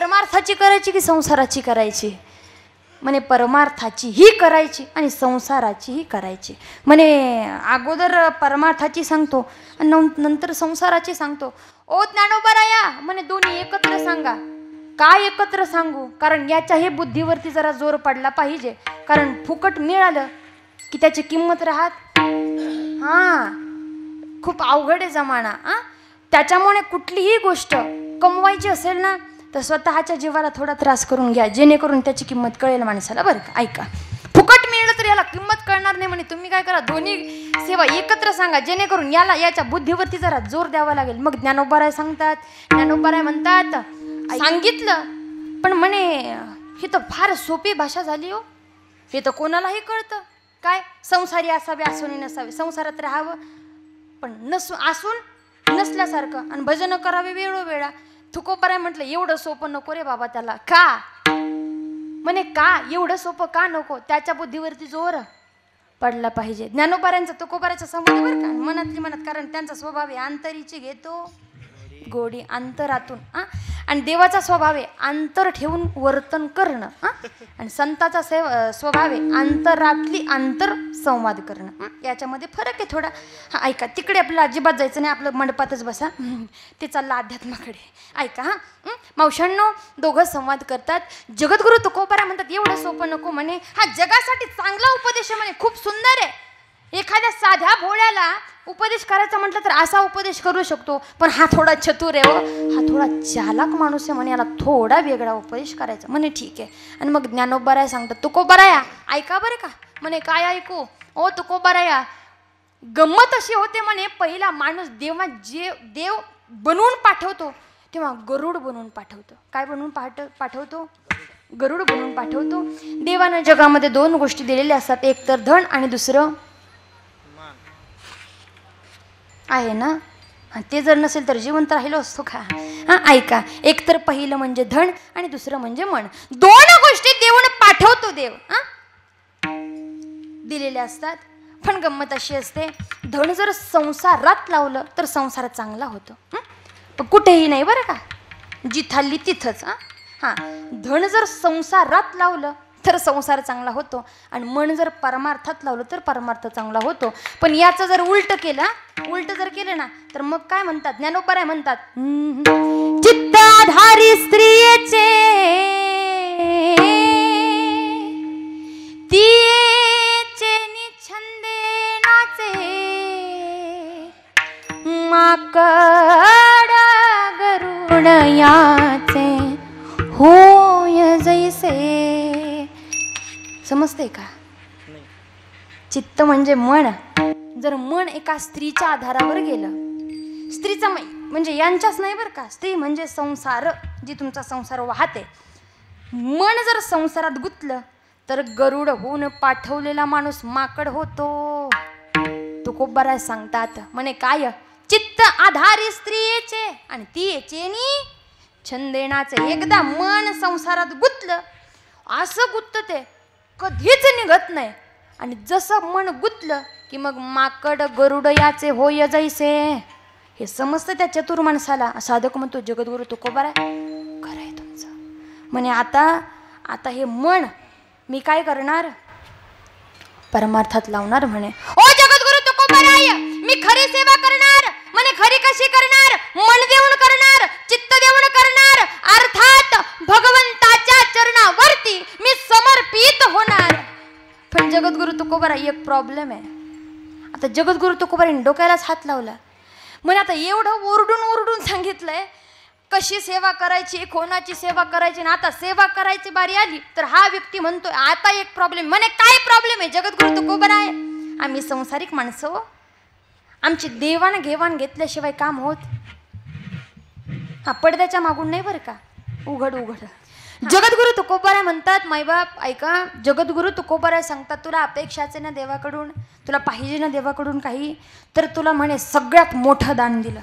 परमार्थाची करायची की संसाराची करायची? म्हणे परमार्थाची ही करायची आणि संसाराची ही करायची. म्हणे अगोदर परमार्थाची सांगतो आणि नंतर संसाराची सांगतो. ओ ज्ञानोबाराया म्हणे दोन्ही एकत्र सांगा. काय एकत्र सांगू? कारण याच्याही बुद्धीवरती जरा जोर पडला पाहिजे. कारण फुकट मिळालं की त्याची किंमत राहत. खूप अवघड आहे जमाना. त्याच्यामुळे कुठलीही गोष्ट कमवायची असेल ना तर स्वतःच्या जीवाला थोडा त्रास करून घ्या, जेणेकरून त्याची किंमत कळेल माणसाला. बरं का? ऐका, फुकट मिळलं तर याला किंमत कळणार नाही. म्हणे तुम्ही काय करा, दोन्ही सेवा एकत्र सांगा, जेणेकरून याच्या बुद्धीवरती जरा जोर द्यावा लागेल. मग ज्ञानोबाराय सांगतात. ज्ञानोबाराय म्हणतात सांगितलं, पण म्हणे ही तर फार सोपी भाषा झाली हो. हे तर कोणालाही कळतं. काय संसारी असावे, असून नसावे, संसारात राहावं पण असून नसल्यासारखं, आणि भजन करावे वेळोवेळा. तुकोबाराय म्हटलं एवढं सोपं नको रे बाबा त्याला. का? म्हणे का एवढं सोपं का नको? त्याच्या बुद्धीवरती जोर पडला पाहिजे. ज्ञानोबारायांचा तुकोबारायचा संबंध बरं का, मनातली मनात. कारण त्यांचा स्वभाव आहे अंतरीची घेतो गोडी, अंतरातून. आणि देवाचा स्वभाव आहे अंतर ठेवून वर्तन करणं. आणि संताचा स्वभाव आहे अंतरातली अंतर संवाद करणं. याच्यामध्ये फरक आहे थोडा. ऐका, तिकडे आपल्याला अजिबात जायचं नाही, आपलं मंडपातच बसा. ते चाललं अध्यात्माकडे. ऐका मावशांनो, दोघं संवाद करतात. जगद्गुरु तुकोबाराय म्हणतात एवढं सोपं नको म्हणे. हा जगासाठी चांगला उपदेश आहे म्हणे, खूप सुंदर आहे. एखाद्या साध्या भोळ्याला उपदेश करायचा म्हटलं तर असा उपदेश करू शकतो, पण हा थोडा चतुर आहे, हा थोडा चालाक माणूस आहे म्हणे, याला थोडा वेगळा उपदेश करायचा. म्हणे ठीक आहे. आणि मग ज्ञानोबाराय सांगतात तुकोबाराया ऐका बरं का. म्हणे काय ऐकू? ओ तुकोबाराया, गंमत अशी होते म्हणे, पहिला माणूस देव बनवून पाठवतो तेव्हा गरुड बनवून पाठवतो. काय बनवून पाठवतो? गरुड बनवून पाठवतो. देवानं जगामध्ये दोन गोष्टी दिलेल्या असतात, एक तर धन आणि दुसरं आहे ना. ते जर नसेल तर जिवंत राहिलो असतो का? ऐका, एक तर पहिलं म्हणजे धन आणि दुसरं म्हणजे मन. दोन गोष्टी देऊन पाठवतो देव दिलेल्या असतात. पण गंमत अशी असते, धन जर संसारात लावलं तर संसार चांगला होतो. पण कुठेही नाही बरं का, जिथाली तिथंच. धन जर संसारात लावलं तर संसार चांगला होतो, आणि मन जर परमार्थात लावलं तर परमार्थ चांगला होतो. पण याचं जर उलट केलं ना तर मग काय म्हणतात ज्ञानोबाराय म्हणतात, चित्ताधारी स्त्रियेचे तिचे निछंदे नाचे, माकड गरुड याचे होय जैसे. समजते का? चित्त म्हणजे मन. जर मन एका स्त्रीच्या आधारावर गेलं, स्त्रीचा म्हणजे यांच्याच नाही बरं का, स्त्री म्हणजे संसार, जी तुमचा संसार वाहते. मन जर संसारात गुंतलं तर गरुड होऊन पाठवलेला माणूस माकड होतो. तुकोबाराय सांगतात म्हणे काय? चित्त आधारी स्त्रीचे आणि ती चेनी छंदेनाचे. एकदा मन संसारात गुंतलं, असं गुंततं ते कधीच निघत नाही. आणि जसं मन गुंतलं की मग माकड गरुड याचे होय जैसे. हे समजतं त्या चतुर माणसाला. साधक म्हणतो जगद्गुरु तुकोबाराय खरं आहे तुमचं. म्हणे आता हे मन मी काय करणार? परमार्थात लावणार. म्हणे ओ जगद्गुरु तुकोबाराय, मी खरी सेवा करणार. म्हणे खरी कशी करणार? मन देऊन करणार, चित्त देऊन करणार, अर्थात भगवंताच्या चरणावरती मी समर्पित होणार. पण जगद्गुरु तुकोबाराय एक प्रॉब्लेम आहे. आता जगद्गुरु तुकोबारायने डोक्यालाच हात लावला. म्हणे आता एवढं ओरडून सांगितलंय कशी सेवा करायची, कोणाची सेवा करायची, ना आता सेवा करायची बारी आली तर हा व्यक्ती म्हणतोय आता एक प्रॉब्लेम. म्हणे काय प्रॉब्लेम आहे जगद्गुरु तुकोबाराय? आम्ही संसारिक माणसं हो, आमची देवानं घेवाण घेतल्याशिवाय काम होत. पडद्याच्या मागून नाही बरं का, उघड. जगद्गुरु तुकोबाराय म्हणतात मायबाप ऐका, जगद्गुरु तुकोबाराय सांगतात तुला अपेक्षाचे ना देवाकडून, तुला पाहिजे ना देवाकडून काही, तर तुला म्हणे सगळ्यात मोठं दान दिलं,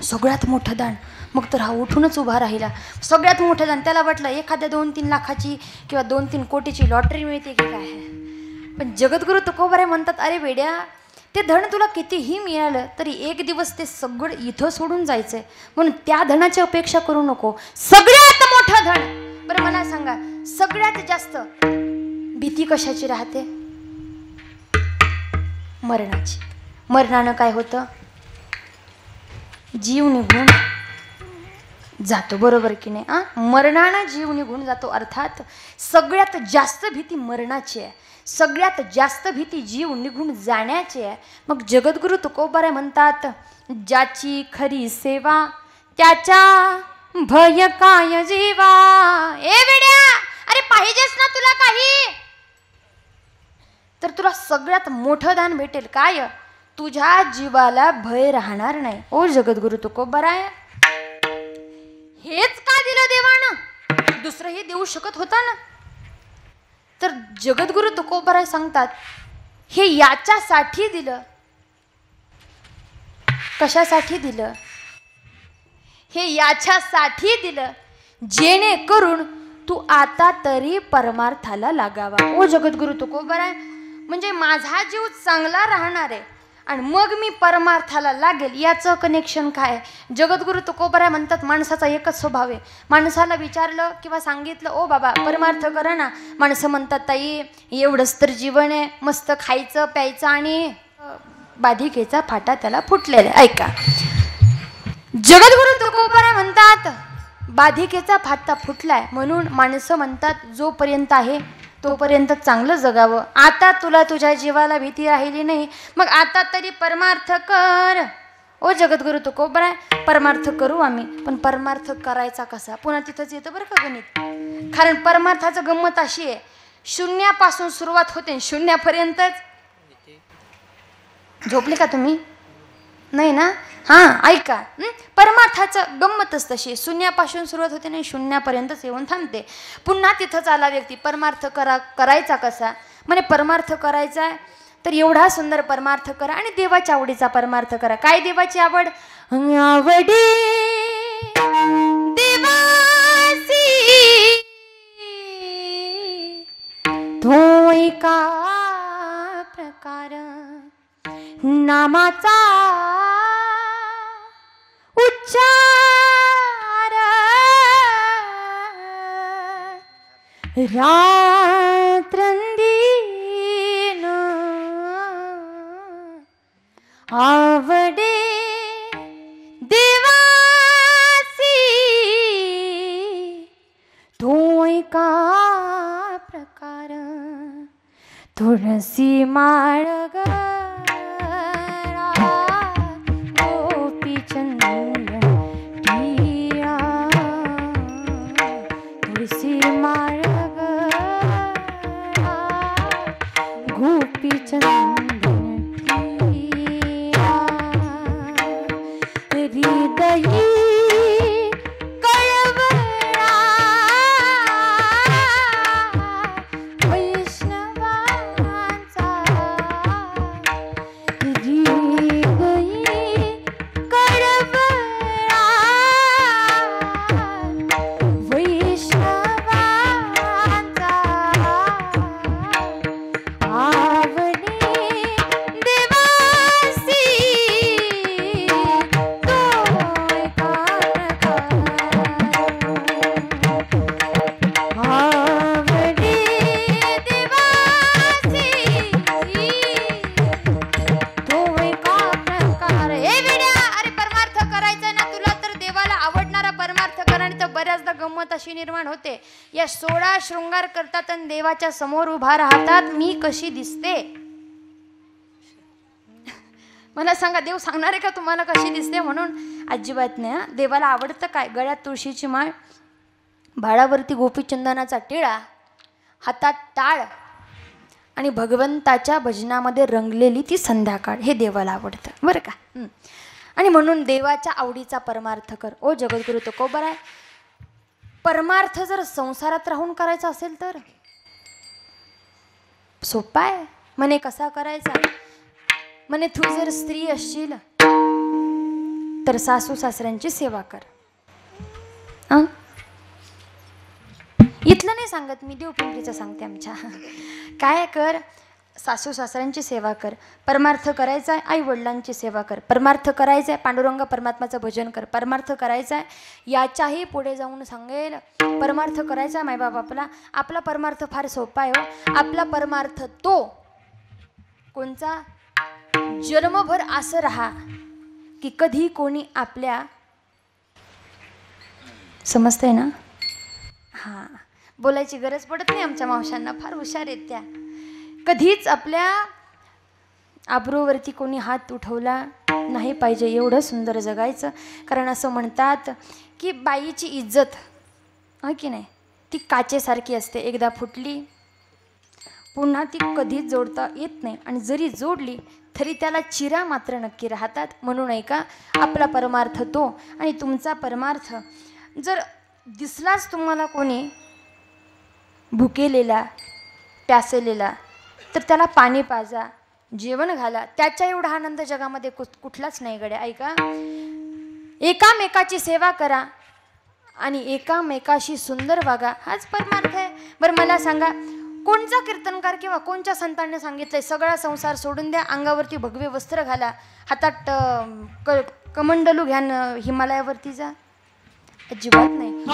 सगळ्यात मोठं दान. मग तर हा उठूनच उभा राहिला. सगळ्यात मोठं दान. त्याला वाटलं एखाद्या 2-3 लाखाची किंवा 2-3 कोटीची लॉटरी मिळते की काय. पण जगद्गुरु तुकोबाराय म्हणतात अरे वेड्या, ते धन तुला कितीही मिळालं तरी एक दिवस ते सगळं इथं सोडून जायचंय, म्हणून त्या धनाची अपेक्षा करू नको. सगळ्यात मोठं धन. बरं मला सांगा, सगळ्यात जास्त भीती कशाची राहते? मरणाची. मरणानं काय होतं? जीव निघून जातो, बरोबर की नाही? मरणानं जीव निघून जातो. अर्थात सगळ्यात जास्त भीती मरणाची आहे, सगळ्यात जास्त भीती जीव निघून जाण्याची आहे. मग जगद्गुरु तुकोबाराय म्हणतात, ज्याची खरी सेवा त्याच्या भय काय जीवा. ए वेड्या, अरे पाहिजेच ना तुला काही, तर तुला सगळ्यात मोठं दान भेटेल. काय? तुझ्या जीवाला भय राहणार नाही. ओ जगद्गुरु तुकोबाराय, हेच का दिलं देवानं? दुसरंही देऊ शकत होता ना. तर जगद्गुरु तुकोबाराय सांगतात, हे याच्यासाठी दिलं. कशासाठी दिलं? हे याच्यासाठी दिलं जेणेकरून तू आता तरी परमार्थाला लागावा. ओ जगद्गुरु तुकोबाराय, म्हणजे माझा जीव चांगला राहणार आहे आणि मग मी परमार्थाला लागेल, याचं कनेक्शन काय? जगद्गुरु तुकोबाराय म्हणतात, माणसाचा एकच स्वभाव आहे. माणसाला विचारलं किंवा सांगितलं, ओ बाबा परमार्थ करा ना, माणसं म्हणतात, ताई एवढंच तर जीवन आहे, मस्त खायचं प्यायचं आणि बाधिकेचा फाटा त्याला फुटलेला आहे. ऐका, जगद्गुरु तुकोबाराय म्हणतात, बाधिकेचा फाटा फुटलाय म्हणून माणसं म्हणतात जोपर्यंत आहे तोपर्यंत चांगलं जगावं. आता तुला तुझ्या जीवाला भीती राहिली नाही, मग आता तरी परमार्थ कर. ओ जगद्गुरु तुकोबाराय, परमार्थ करू आम्ही, पण परमार्थ करायचा कसा? पुन्हा तिथंच येतं बरं का गणित. कारण परमार्थाचं गंमत अशी आहे, शून्यापासून सुरुवात होते, शून्यापर्यंतच. झोपले का तुम्ही? नाही ना? ऐका, परमार्थाचं गंमतच तशी, शून्यापासून सुरुवात होते नाही शून्यापर्यंतच येऊन थांबते. पुन्हा तिथंच आला व्यक्ती, परमार्थ करायचा कसा? म्हणे परमार्थ करायचा आहे तर एवढा सुंदर परमार्थ करा आणि देवाच्या आवडीचा परमार्थ करा. काय देवाची आवड? आवडी देवासी तो एका प्रकार नामाचा उच्चार रात्रंदिन आवडे देवासी तो एका प्रकार तुळसी माळ निर्माण होते. या 16 शृंगार करतात आणि देवाच्या समोर उभा राहतात, मी कशी दिसते? मला सांगा, देव सांगणार आहे का तुम्हाला कशी दिसते म्हणून? अजिबात नाही. देवाला आवडतं काय? गळ्यात तुळशीची माळ, भाळावरती गोपीचंदनाचा टिळा, हातात टाळ आणि भगवंताच्या भजनामध्ये रंगलेली ती संध्याकाळ, हे देवाला आवडतं बरं का. आणि म्हणून देवाच्या आवडीचा परमार्थ कर. ओ जगद्गुरु तुकोबाराय, परमार्थ जर संसारात राहून करायचा असेल तर सोपा आहे. म्हणे कसा करायचा? म्हणे तू जर स्त्री असशील तर सासू सासऱ्यांची सेवा कर. इथलं नाही सांगत मी, देवपिंपरीचं सांगते आमच्या. काय कर? सासू सासऱ्यांची सेवा कर, परमार्थ करायचा आहे आई वडिलांची सेवा कर, परमार्थ करायचा आहे पांडुरंग परमात्माचं भजन कर, परमार्थ करायचा आहे याच्याही पुढे जाऊन सांगेल परमार्थ करायचा आहे मायबाप आपला परमार्थ फार सोपा आहे हो. आपला परमार्थ तो कोणचा, जन्मभर असं राहा की कधी कोणी आपल्या, समजतंय ना? हां, बोलायची गरज पडत नाही आमच्या मावशांना, फार हुशार आहेत त्या. कधीच आपल्या आबरूवरती कोणी हात उठवला नाही पाहिजे, एवढं सुंदर जगायचं. कारण असं म्हणतात की बाईची इज्जत आहे की नाही ती काचेसारखी असते, एकदा फुटली पुन्हा ती कधीच जोडता येत नाही, आणि जरी जोडली तरी त्याला चिरा मात्र नक्की राहतात. म्हणून ऐका, आपला परमार्थ तो, आणि तुमचा परमार्थ जर दिसलाच तुम्हाला कोणी भुकेलेला प्यासेलेला तर त्याला पाणी पाजा, जेवण घाला, त्याच्या एवढा आनंद जगामध्ये कुठलाच नाही गड्या. ऐका, एकामेकाची सेवा करा आणि एकामेकाशी सुंदर वागा, हाच परमार्थ आहे. बरं मला सांगा, कोणचा कीर्तनकार किंवा कोणत्या संतांनी सांगितलंय सगळा संसार सोडून द्या, अंगावरती भगवे वस्त्र घाला, हातात कमंडलू घ्या, हिमालयावरती जा? अजिबात नाही.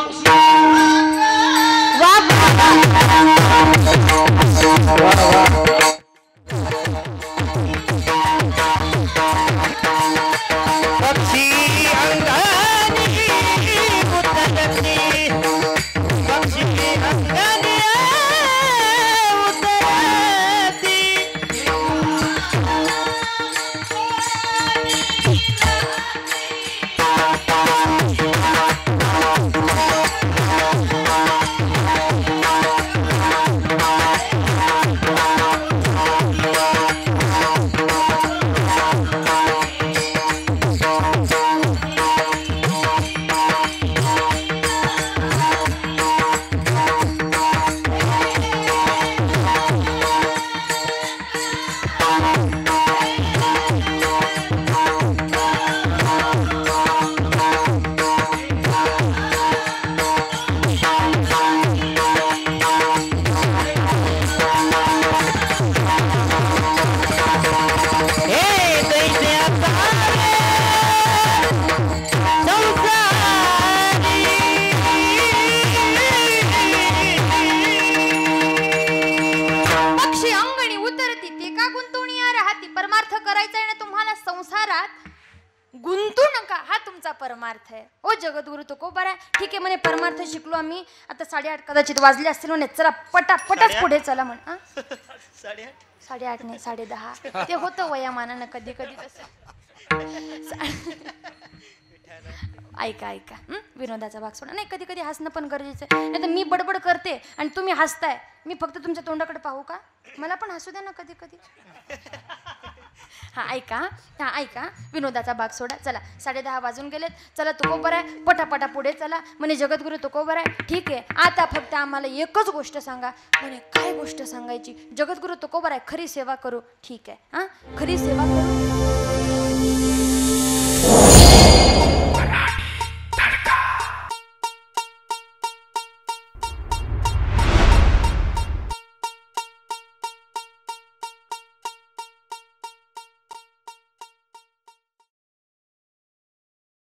परमार्थ आहे. ओ जगद्गुरु तो खूप बरा, ठीक आहे म्हणे परमार्थ शिकलो आम्ही, आता 8:30 कदाचित वाजले असतील म्हणे, चला पटापटच पुढे चला म्हणे. 8:30 नाही 10:30 ते होतं वयामानानं कधी कधी तसं. ऐका विनोदाचा भाग सोडा. नाही, कधी कधी हसणं पण गरजेचं आहे, नाही तर मी बडबड करते आणि तुम्ही हसताय, मी फक्त तुमच्या तोंडाकडे पाहू का? मला पण हसू द्या ना कधी कधी. हा ऐका विनोदाचा भाग सोडा. चला 10:30 वाजून गेलेत, चला तुकोबर आहे, पटापटा पुढे चला म्हणे. जगद्गुरु तुकोबर आहे, ठीक आहे, आता फक्त आम्हाला एकच गोष्ट सांगा. म्हणे काय गोष्ट सांगायची? जगद्गुरु तुकोबर आहे, खरी सेवा करू. ठीक आहे, हां खरी सेवा करू.